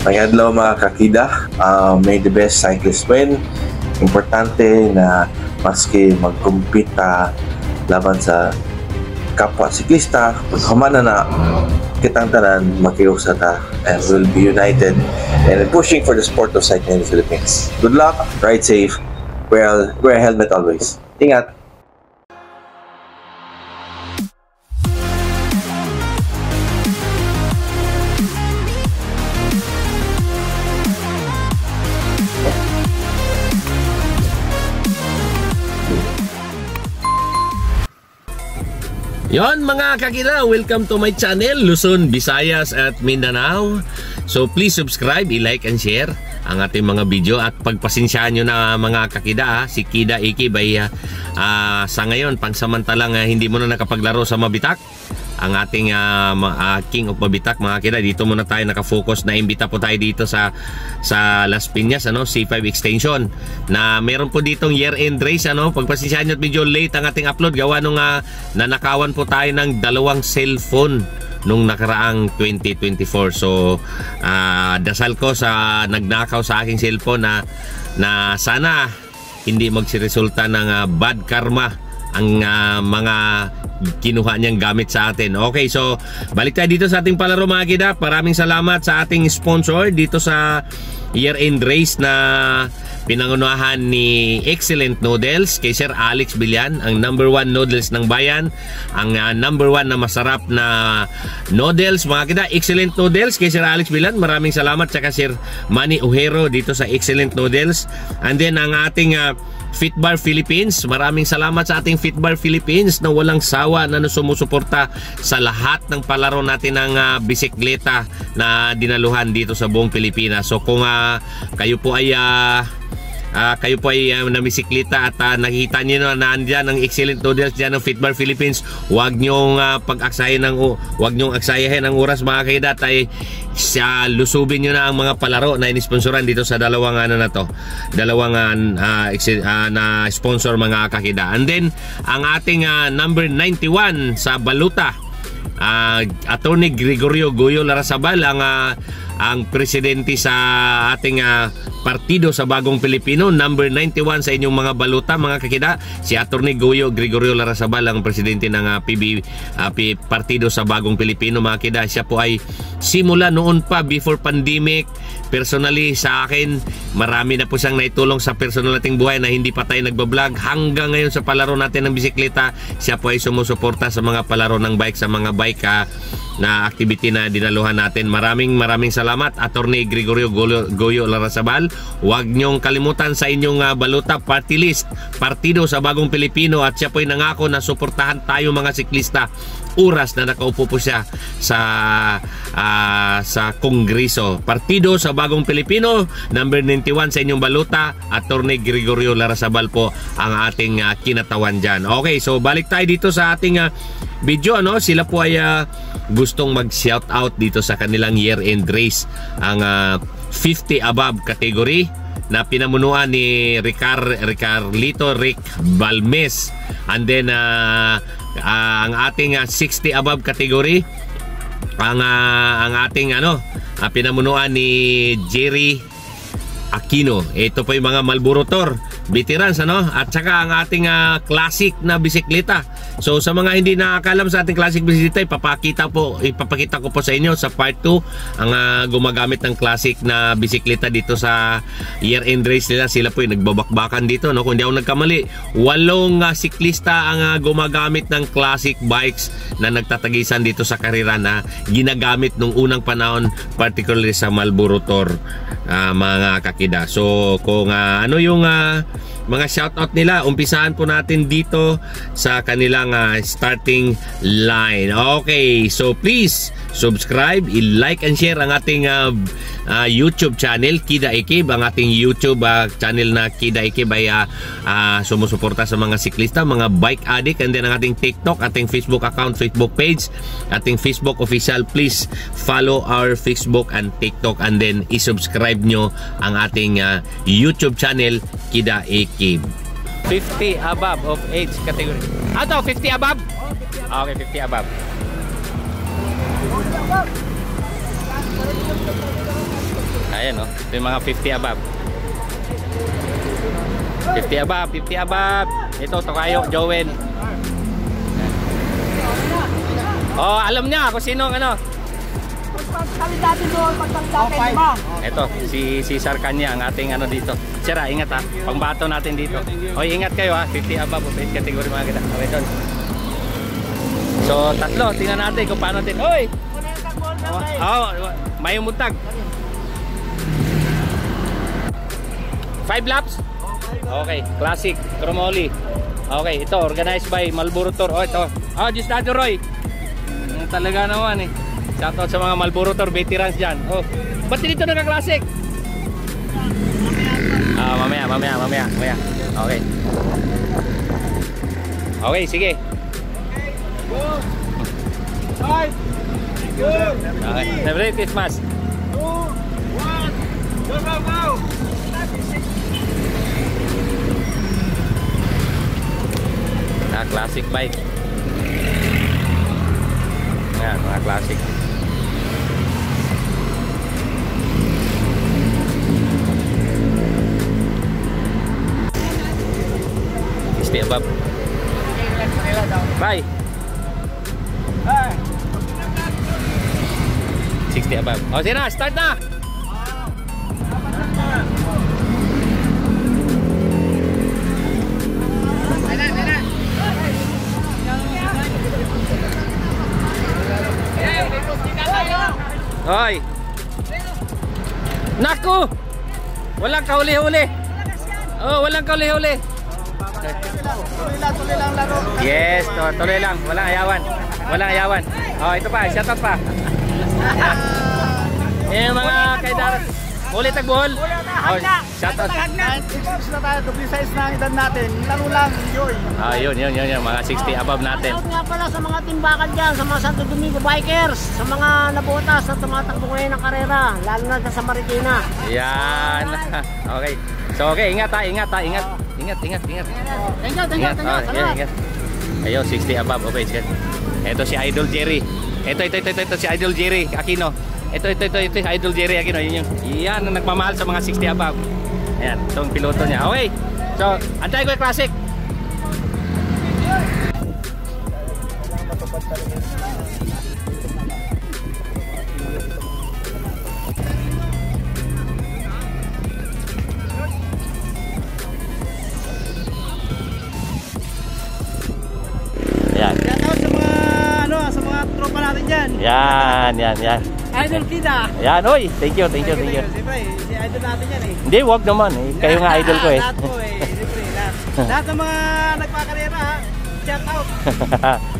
May adlaw mga kakida, may the best cyclist win. Importante na maski mag-compete laban sa kapwa siklista, pag humana na kitang tanan, makiusa ta and we'll be united and pushing for the sport of cycling in the Philippines. Good luck, ride safe, wear a helmet always. Ingat! Yon mga kakila, welcome to my channel, Luzon, Visayas at Mindanao. So please subscribe, i-like and share ang ating mga video at pagpasensyaan nyo na mga kakida, si Kida Ikib ay sa ngayon pansamantalang hindi mo na nakapaglaro sa Mabitak. Ang ating King of Mabitak mga kida, dito muna tayo nakafocus. Na imbita po tayo dito sa Las Piñas, C5 extension, na meron po ditong year-end race. Pagpasensyahan nyo at medyo late ang ating upload gawa nung nanakawan po tayo ng 2 cellphone nung nakaraang 2024. So dasal ko sa nagnakaw sa aking cellphone na sana hindi magsiresulta ng bad karma ang mga kinuha niyang gamit sa atin. Okay, so balik tayo dito sa ating palaro mga kida. Maraming salamat sa ating sponsor dito sa year-end race na pinangunahan ni Excellent Noodles kay Sir Alex Bilyan, ang number 1 noodles ng bayan, ang number 1 na masarap na noodles mga kida. Excellent Noodles kay Sir Alex Bilyan, maraming salamat. Saka Sir Manny Ojero dito sa Excellent Noodles. And then ang ating Fitbar Philippines, maraming salamat sa ating Fitbar Philippines na walang sawa na sumusuporta sa lahat ng palaro natin ng bisikleta na dinaluhan dito sa buong Pilipinas. So kung kayo po ay namisikleta at nakikita nyo na nandiyan ang Excellent Noodles dyan ng Fitbar Philippines, huwag nyong aksayahin ang oras mga kaidat, ay lusubin nyo na ang mga palaro na inisponsoran dito sa dalawang na sponsor mga kakida. And then ang ating number 91 sa baluta, Attorney Gregorio Goyo Larrazabal, ang presidente sa ating partido sa Bagong Pilipino, number 91 sa inyong mga baluta mga kakida, si Attorney Gregorio Larrazabal, ang presidente ng partido sa Bagong Pilipino mga kakida. Siya po ay simula noon pa before pandemic, personally sa akin, marami na po siyang naitulong sa personal nating buhay na hindi pa tayo nagbablog. Hanggang ngayon sa palaro natin ng bisikleta, siya po ay sumusuporta sa mga palaro ng bike, sa mga bike na activity na dinaluhan natin. Maraming salamat Attorney Gregorio Goyo Larrazabal. Huwag niyong kalimutan sa inyong baluta party list, partido sa Bagong Pilipino, at siya po ay nangako na suportahan tayo mga siklista oras na nakaupo po siya sa Kongreso. Partido sa Bagong Pilipino, number 91 sa inyong baluta, Attorney Gregorio Larrazabal po ang ating kinatawan dyan. Okay, so balik tayo dito sa ating video. Sila po ay gustong mag-shout out dito sa kanilang year-end race, ang 50 above category na pinamunuan ni Ricarlito Rick Balmes. And then ang ating 60 above category, ang ating pinamunuan ni Jerry Aquino. Ito po yung mga Marlboro Tour veterans, at saka ang ating classic na bisikleta. So sa mga hindi nakakalam sa ating classic bisikleta, ipapakita ko po sa inyo sa part 2 ang gumagamit ng classic na bisikleta dito sa year-end race nila. Sila po yung nagbabakbakan dito, kung di ako nagkamali, 8 siklista ang gumagamit ng classic bikes na nagtatagisan dito sa karera na ginagamit nung unang panahon, particularly sa Marlboro Tour mga kakida. So kung ano yung mga shoutout nila, umpisahan po natin dito sa kanilang starting line. Okay, so please subscribe, i-like and share ang ating YouTube channel Kida Ikib. Ang ating YouTube channel na Kida Ikib ay sumusuporta sa mga siklista, mga bike addict. And then ang ating TikTok, ating Facebook account, Facebook page, ating Facebook official. Please follow our Facebook and TikTok, and then i-subscribe nyo ang ating YouTube channel Kida Ikib. 50 above of age category. 50 above? Okay, 50 above. Ayan, oh. Ito yung mga 50 above. 50 above, 50 above. Ito, Tokayo, Joel. Oh, alam niya kung sino ang ano. Ito, si Sarkanya, ang ating ano dito. Sira, ingat ha. Pangbato natin dito. Hoy, ingat kayo ha. 50 above, best category mga kita. Okay, doon. So, tatlo. Tingnan natin kung paano natin. Hoy! Oh, may umuntag. 5 laps? Okay, classic, Chromoli. Okay, ito, organized by Marlboro Tour. Oh, ito. Oh, Gisdado Roy. Talaga naman eh. Shoutout sa mga Marlboro Tour veterans dyan. Oh, ba't dito nagka-classic? Mamaya. Okay. Okay, sige. Okay. Merry Christmas. 2, 1, go! Classic bike. Yan, mga classic. Stay above. Bye. 60 above. O, sige na, start na. Hoy. Naku. Walang kahuli-huli. Oh, walang kahuli-huli. Tuloy lang laro. Yes, tuloy lang. Walang ayawan. Oh, ito pa, shoutout pa. Eh, mga kaidar. Ulit tagbuhol. Oh, shoutout. 96 na tayo, double size na ang edad natin. Laro lang, enjoy. Ah, yun. Mga 60 above natin. Shoutout nga pala sa mga timbakan dyan, sa mga Santo Domingo Bikers, sa mga nabutas na tumatakbo ngayon ng karera, lalo na sa Marikina. Yan. Okay. So, okay, ingat. Ingat. Thank you. Ingat. Ayo, 60 above. Okay, sige. Ito si Idol Jerry. Ito si Idol Jerry Aquino. Ito si Idol Jerry Aquino. Yan ang nagmamahal sa mga 60 above. Ayan, itong piloto niya. Okay. So, antay ko yung classic. Yan. Shoutout sa mga tropa natin dyan. Yan. Idol Kida. Yan, oy. Thank you. Siyempre, si idol natin yan eh. Hindi, wag naman eh. Kayo nga idol ko eh. Lahat po eh. Siyempre, lahat ng mga nagpakarera ha. Shoutout.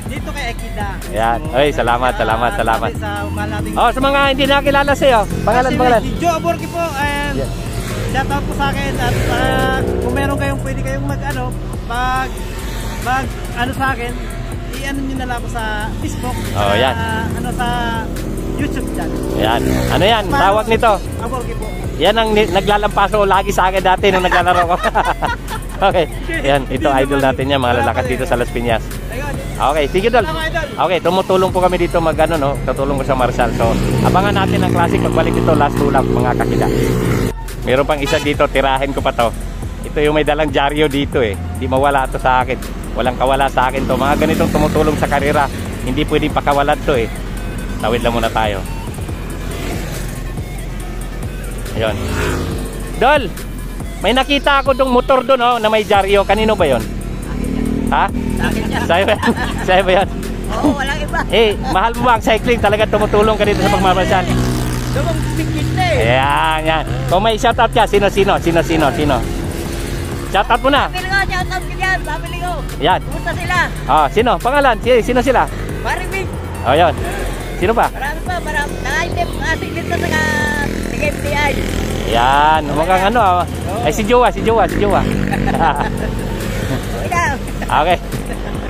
Dito kay Kida. Yan. Oy, salamat. Sa mahal nating. Oh, sa mga hindi nakilala sa'yo. Pangalan. Si Joe Aborki po. And shoutout po sa akin. At kung meron kayong pwede kayong mag sa akin, i-ano nyo na lang ako sa Facebook. Oh, yan. Sa YouTube dyan. Yan. Ano yan? Tawag nito. Aborki po. Yan ang naglalampaso lagi sa akin dati nung naglalaro ko. Okay. Yan. Ito idol natin yan. Mga lalakas dito sa Las Piñas. Okay. Sige, Dol. Okay. Tumutulong po kami dito tutulong ko sa Marshall. So, abangan natin ang classic pagbalik ito. Last 2 lap mga kakida. Meron pang isa dito. Tirahin ko pa to. Ito yung may dalang dyaryo dito eh. Hindi mawala ito sa akin. Walang kawala sa akin to. Mga ganitong tumutulong sa karera. Hindi pwedeng pakawalan to eh. Tawid lang muna tayo. Ayun. Dol, may nakita ako dong motor doon oh, na may dyaryo. Kanino ba yon? Ha? Sa'yo ba yan? Oo, walang iba. Eh, mahal mo ba ang cycling? Talaga tumutulong ka dito sa pagmamarsal. Dumang bigit na eh. Yan. Kung may shoutout ka, sino? Shoutout mo na. Shoutout ko dyan, family ko. Yan. Pumunta sila. Sino? Pangalan? Sino sila? Maribig. Oh, yun. Sino pa? Marami. Nakaitip ating dito sa MTI. Yan. Mukhang ano. Ay, si Jowa. Okay.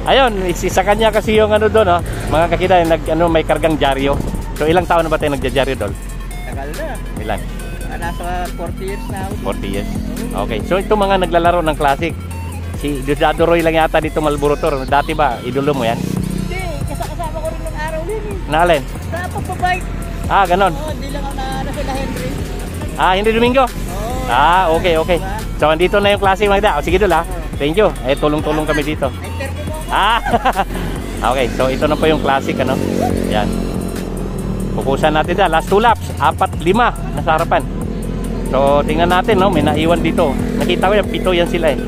Ayun, sa kanya kasi yung ano doon, mga kakita, may kargang dyaryo. So, ilang taon na ba tayo nagdyaryo doon? Tagal na. Ilan? Nasa 40 years na ako. 40 years. Okay. So, ito mga naglalaro ng classic. Si Gisdado Roy lang yata dito Marlboro Tour. Dati ba, idolo mo yan? Hindi, kasama ko rin ng araw din eh. Naalin? Sa pagbabike. Ganon. Oo, hindi lang ako na sila Henry. Hindi Domingo? Okay. So, andito na yung klase mga da. Sige Idol ha. Thank you. Tulong-tulong kami dito. Okay, so ito na po yung classic ano. Yan. Pupusan natin da. Last 2 laps. 4-5 nasa harapan. So, tingnan natin no. May naiwan dito. Nakita ko yan. 7 yan sila eh.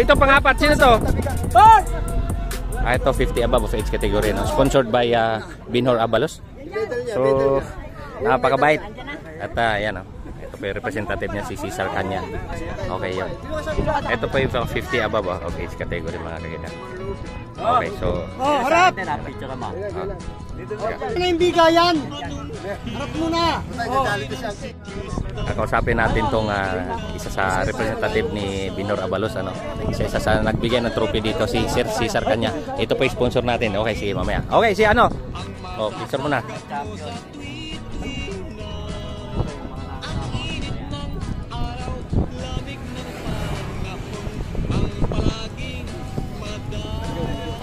Ito pang-4. Sino to? Ito 50 above of age category no? Sponsored by Binhor Abalos. So napakabait. At yan ito po yung representative niya si Cesar Kanya. Okay yun. Ito po yung 50 above of age category mga kagina. Okay, so harap! Ano yung bigayan? Harap muna! Kausapin natin tong isa sa representative ni Binhor Abalos ano. Isa sa nagbigay ng trophy dito si Sir Cesar Kanya. Ito po yung sponsor natin. Okay, sige mamaya. Okay, si ano? Picture muna.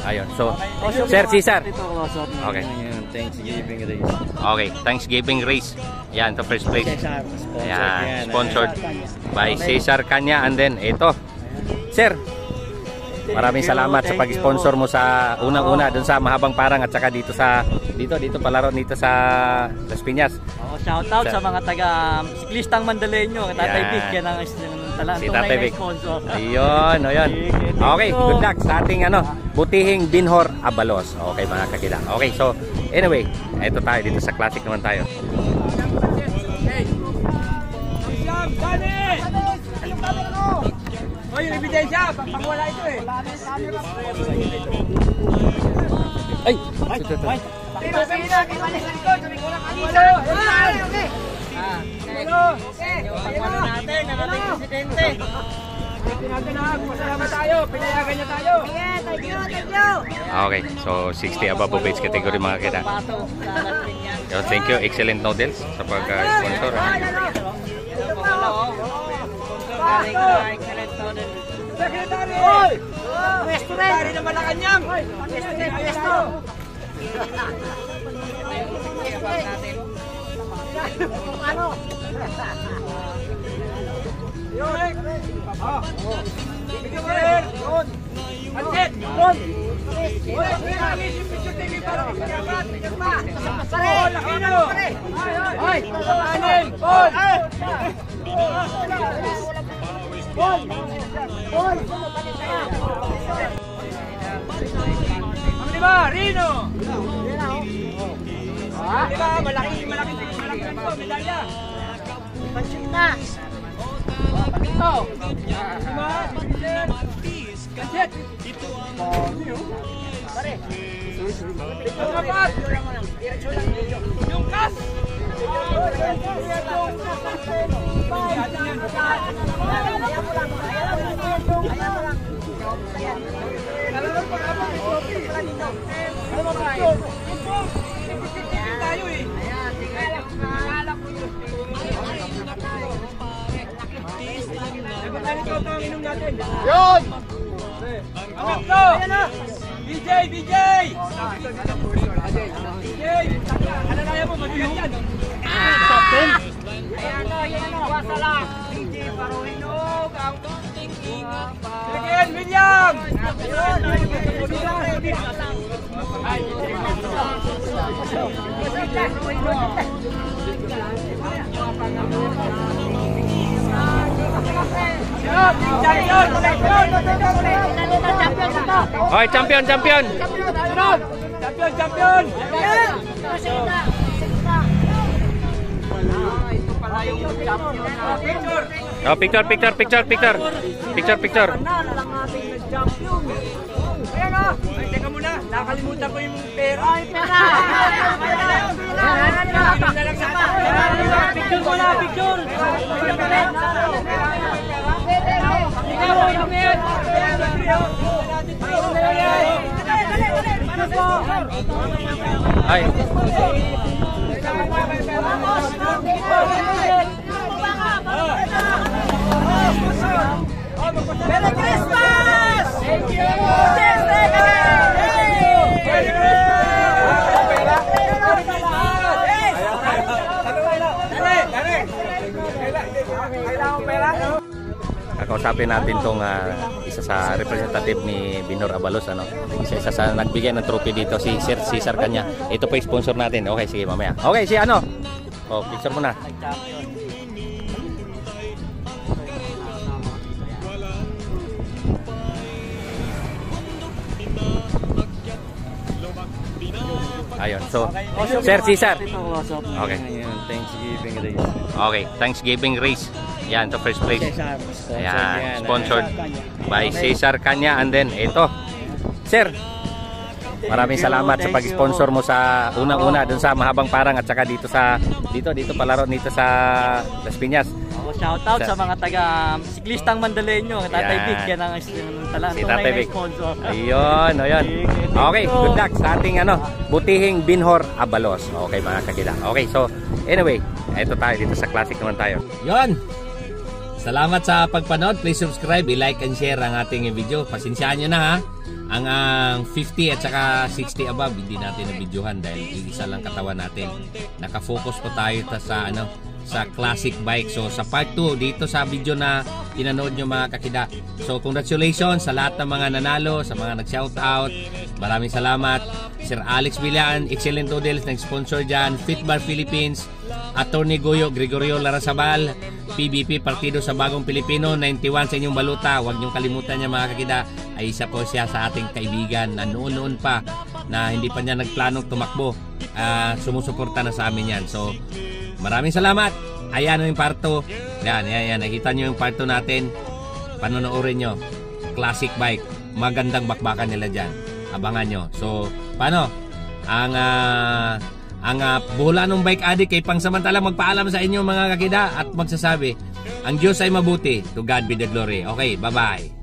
Ayun. So, Sir Cesar. Okay. Thanksgiving race. Okay, Thanksgiving race. Yan, to first place. Ayan, sponsored by Cesar Kanya. And then, ito. Sir, maraming salamat sa pag-sponsor mo sa unang-una dun sa Mahabang Parang at saka dito palaro dito sa Las Piñas. Shout out sa mga taga-siklistang Mandaleño, Tatay Vic, yan ang si Tatay Vic. Ayun. Okay, good luck sa ating butihing Binhor Abalos. Okay mga kakila. Okay, so anyway, ito tayo dito sa classic naman tayo. Yung ebidensya, pangwala ito eh. Ay! Okay, so 60 above age category mga kita. So, thank you, Excellent Noodles sa pag-sponsor. Secretary! Secretary na Malacanang! Pwesto! Ano? Rino! Diba? Malaki medalya. Pansin na. Ito. Diba? Kansit. Pare. Yung kas. Tayo eh. Yun! BJ! BJ! Ano na yan mo? Mag-iyan yan! Top 10? Ayan o! Wasa lang! BJ Paruhinog! Ang Again, William! Hoy, champion! Champion! Oh, picture. Ayan o! Ay, teka muna. Nakalimutan ko yung pera. Ay, pera! Picture muna, picture! Ay. Merry Christmas! Thank you! Kailangan pera? Kakausapin natin tong isa sa representative ni Binhor Abalos, ano. Isa sa nagbigay ng trophy dito, si Sir Cesar Kanya. Ito pa yung sponsor natin. Okay, sige mamaya. Okay, si ano? Oh, picture mo na. Ayun. So, Sir Cesar. Okay. Thanksgiving race. Okay, Thanksgiving race. Yan, to first place. Ayan, sponsored by Cesar Kanya. And then, ito. Sir, maraming salamat sa pag-sponsor mo sa unang-una dun sa Mahabang Parang at saka dito sa dito palaro dito sa Las Piñas. Shout out sa mga taga siklistang Mandaleño, Tatay Vic, yan ang si Tatay Vic. Sponsor. Ayun, ayun. Okay, good luck sa ating butihing Binhor Abalos. Okay mga kakila. Okay, so anyway, ito tayo dito sa Classic naman tayo. Yon. Salamat sa pagpanood. Please subscribe, i-like and share ang ating video. Pasensyaan nyo na ha. Ang 50 at saka 60 above hindi natin na-videohan dahil isa lang katawan natin. Nakafocus po tayo sa sa classic bike. So sa part 2 dito sa video na pinanood nyo mga kakida. So congratulations sa lahat ng mga nanalo, sa mga nag-shoutout. Maraming salamat. Sir Alex Villan, Excellent Odels, nag-sponsor dyan. Fitbar Philippines, Attorney Goyo Gregorio Larrazabal, PBP Partido sa Bagong Pilipino, 91 sa inyong baluta. Huwag niyong kalimutan niya mga kakida. Ay isa po siya sa ating kaibigan na noon-noon pa na hindi pa niya nagplanong tumakbo. Sumusuporta na sa amin yan. So maraming salamat. Ayan yung part 2. Yan. Nakita nyo yung part 2 natin. Panonoodin nyo. Classic bike. Magandang bakbakan nila dyan. Abangan nyo. So, paano? Ang buhula ng bike addict ay pangsamantala magpaalam sa inyo mga kakida at magsasabi, ang Diyos ay mabuti. To God be the glory. Okay, bye-bye.